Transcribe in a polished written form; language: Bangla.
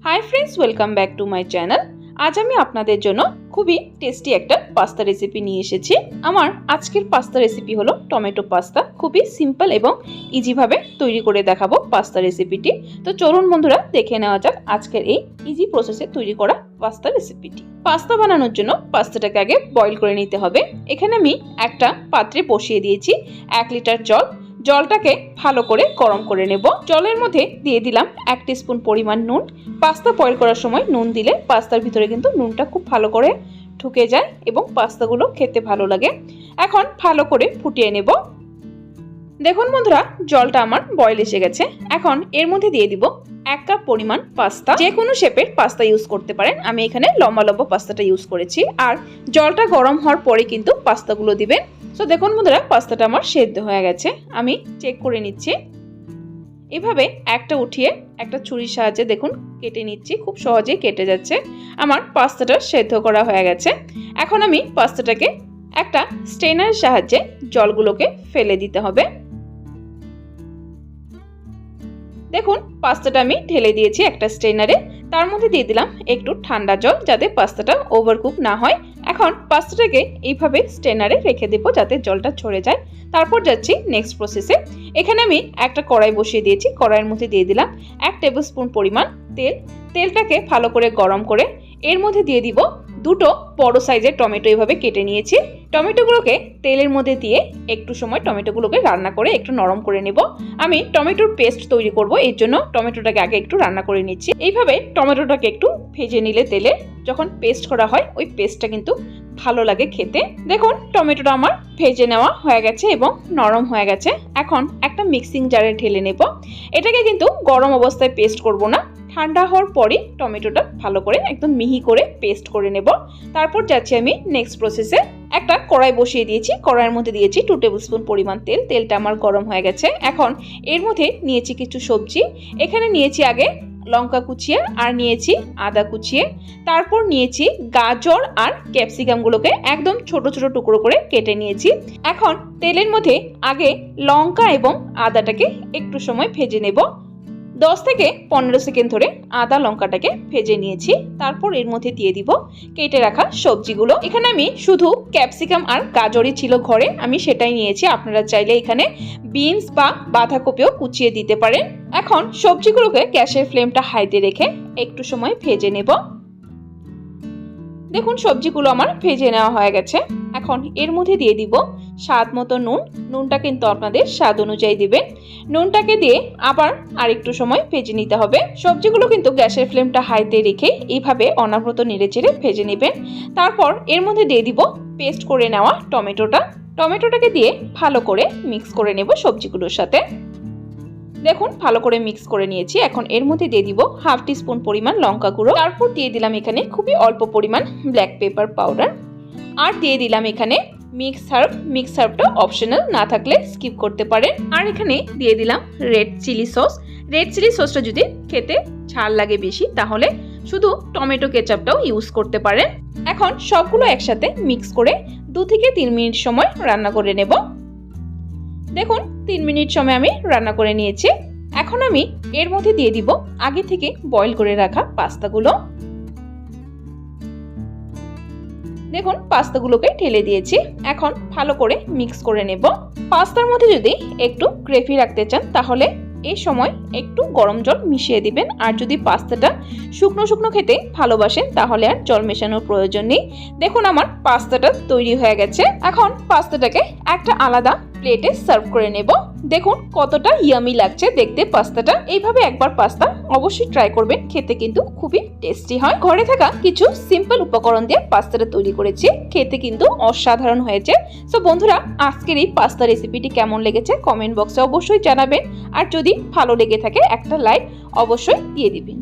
Hi friends, welcome back to my channel. আজ আমি আপনাদের জন্য খুবই টেস্টি একটা পাস্তা রেসিপি নিয়ে এসেছি। আমার আজকের পাস্তা রেসিপি হলো টমেটো পাস্তা। খুবই সিম্পল এবং ইজিভাবে তৈরি করে দেখাবো পাস্তা রেসিপিটি। তো চলুন বন্ধুরা, দেখে নেওয়া যাক আজকের এই ইজি প্রসেসে তৈরি করা পাস্তা রেসিপিটি। পাস্তা বানানোর জন্য পাস্তাটাকে আগে বয়েল করে নিতে হবে। এখানে আমি একটা পাত্রে বসিয়ে দিয়েছি 1 লিটার জল। জলটাকে ভালো করে গরম করে নেব। জলের মধ্যে দিয়ে দিলাম 1 টিস্পুন পরিমাণ নুন। পাস্তা বয়েল করার সময় নুন দিলে পাস্তার ভিতরে কিন্তু নুনটা খুব ভালো করে ঢুকে যায় এবং পাস্তাগুলো খেতে ভালো লাগে। এখন ভালো করে ফুটিয়ে নেব। দেখুন বন্ধুরা, জলটা আমার বয়েল এসে গেছে। এখন এর মধ্যে দিয়ে দিব 1 কাপ পরিমাণ পাস্তা। যে কোনো শেপের পাস্তা ইউজ করতে পারেন, আমি এখানে লম্বা লম্বা পাস্তাটা ইউজ করেছি। আর জলটা গরম হওয়ার পরে কিন্তু পাস্তাগুলো দিবেন। তো দেখুন বন্ধুরা, পাস্তাটা আমার সেদ্ধ হয়ে গেছে। আমি চেক করে নিচ্ছি। এভাবে একটা উঠিয়ে একটা ছুরির সাহায্যে দেখুন কেটে নিচ্ছি। খুব সহজেই কেটে যাচ্ছে। আমার পাস্তাটা সেদ্ধ করা হয়ে গেছে। এখন আমি পাস্তাটাকে একটা স্ট্রেনারের সাহায্যে জলগুলোকে ফেলে দিতে হবে। দেখুন পাস্তাটা আমি ঢেলে দিয়েছি একটা স্ট্রেনারে। তার মধ্যে দিয়ে দিলাম একটু ঠান্ডা জল, যাতে পাস্তাটা ওভারকুক না হয়। এখন পাস্তাটাকে এইভাবে স্ট্রেনারে রেখে দেবো যাতে জলটা ঝরে যায়। তারপর যাচ্ছি নেক্সট প্রসেসে। এখানে আমি একটা কড়াই বসিয়ে দিয়েছি। কড়াইয়ের মধ্যে দিয়ে দিলাম 1 টেবিল স্পুন পরিমাণ তেল। তেলটাকে ভালো করে গরম করে এর মধ্যে দিয়ে দিব 2টো বড় সাইজের টমেটো এভাবে কেটে নিয়েছি। টমেটোগুলোকে তেলের মধ্যে দিয়ে একটু সময় টমেটোগুলোকে রান্না করে একটু নরম করে নেব। আমি টমেটোর পেস্ট তৈরি করব, এর জন্য টমেটোটাকে আগে একটু রান্না করে নিচ্ছি। এইভাবে টমেটোটাকে একটু ভেজে নিলে তেলে যখন পেস্ট করা হয় ওই পেস্টটা কিন্তু ভালো লাগে খেতে। দেখুন টমেটোটা আমার ভেজে নেওয়া হয়ে গেছে এবং নরম হয়ে গেছে। এখন একটা মিক্সিং জারে ঢেলে নেব। এটাকে কিন্তু গরম অবস্থায় পেস্ট করব না, ঠান্ডা হওয়ার পরে টমেটোটা ভালো করে একদম মিহি করে পেস্ট করে নেব। তারপর যাচ্ছি আমি নেক্সট প্রসেসে। একটা কড়াই বসিয়ে দিয়েছি। কড়াইয়ের মধ্যে দিয়েছি 2 টেবিল স্পুন পরিমাণ তেল। তেলটা আমার গরম হয়ে গেছে। এখন এর মধ্যে নিয়েছি কিছু সবজি। এখানে নিয়েছি আগে লঙ্কা কুচিয়ে, আর নিয়েছি আদা কুচিয়ে, তারপর নিয়েছি গাজর আর ক্যাপসিকামগুলোকে একদম ছোট ছোট টুকরো করে কেটে নিয়েছি। এখন তেলের মধ্যে আগে লঙ্কা এবং আদাটাকে একটু সময় ভেজে নেব। 10 থেকে 15 সেকেন্ড ধরে আদা লঙ্কাটাকে ভেজে নিয়েছি। তারপর এর মধ্যে দিয়ে দিব কেটে রাখা সবজিগুলো। এখানে আমি শুধু ক্যাপসিকাম আর গাজরই ছিল ঘরে, আমি সেটাই নিয়েছি। আপনারা চাইলে এখানে বিনস বা বাঁধাকপিও কুচিয়ে দিতে পারেন। এখন সবজিগুলোকে গ্যাসের ফ্লেমটা হাইতে রেখে একটু সময় ভেজে নেব। দেখুন সবজিগুলো আমার ভেজে নেওয়া হয়ে গেছে। এখন এর মধ্যে দিয়ে দিব স্বাদ মতো নুন। নুনটা কিন্তু আপনাদের স্বাদ অনুযায়ী দিবেন। নুনটাকে দিয়ে আবার আরেকটু সময় ভেজে নিতে হবে। সবজিগুলো কিন্তু গ্যাসের ফ্লেমটা হাইতে রেখে এইভাবে অনবরত নেড়েচেড়ে ভেজে নেবেন। তারপর এর মধ্যে দিয়ে দিব পেস্ট করে নেওয়া টমেটোটাকে দিয়ে ভালো করে মিক্স করে নেব সবজিগুলোর সাথে। দেখুন ভালো করে মিক্স করে নিয়েছি। এখন এর মধ্যে দিয়ে দিব 1/2 টিস্পুন পরিমাণ লঙ্কা গুঁড়ো। তারপর দিয়ে দিলাম এখানে খুবই অল্প পরিমাণ ব্ল্যাক পেপার পাউডার। আর দিয়ে দিলাম এখানে মিক্স হার্বটা অপশনাল, না থাকলে স্কিপ করতে পারেন। আর এখানে দিয়ে দিলাম red chilli sauce. Red chilli সসটা যদি খেতে ঝাল লাগে বেশি, তাহলে শুধু টমেটো কেচাপটাও ইউজ করতে পারেন। এখন সবগুলো একসাথে মিক্স করে 2 থেকে 3 মিনিট সময় রান্না করে নেব। দেখুন 3 মিনিট সময় আমি রান্না করে নিয়েছি। এখন আমি এর মধ্যে দিয়ে দিব আগে থেকে বয়েল করে রাখা পাস্তাগুলো। দেখুন পাস্তাগুলোকে ঢেলে দিয়েছি। এখন ভালো করে মিক্স করে নেব। পাস্তার মধ্যে যদি একটু গ্রেভি রাখতে চান, তাহলে এই সময় একটু গরম জল মিশিয়ে দিবেন। আর যদি পাস্তাটা শুকনো শুকনো খেতে ভালোবাসেন, তাহলে আর জল মেশানোর প্রয়োজন নেই। দেখুন আমার পাস্তাটা তৈরি হয়ে গেছে। এখন পাস্তাটাকে একটা আলাদা প্লেটে সার্ভ করে নেব। দেখুন কতটা ইয়ামি লাগছে দেখতে পাস্তাটা। এইভাবে একবার পাস্তা অবশ্যই ট্রাই করবেন, খেতে কিন্তু খুবই টেস্টি হয়। ঘরে থাকা কিছু সিম্পল উপকরণ দিয়ে পাস্তাটা তৈরি করেছি, খেতে কিন্তু অসাধারণ হয়েছে। সো বন্ধুরা, আজকের এই পাস্তা রেসিপিটি কেমন লেগেছে কমেন্ট বক্সে অবশ্যই জানাবেন। আর যদি ভালো লেগে থাকে একটা লাইক অবশ্যই দিয়ে দিবেন।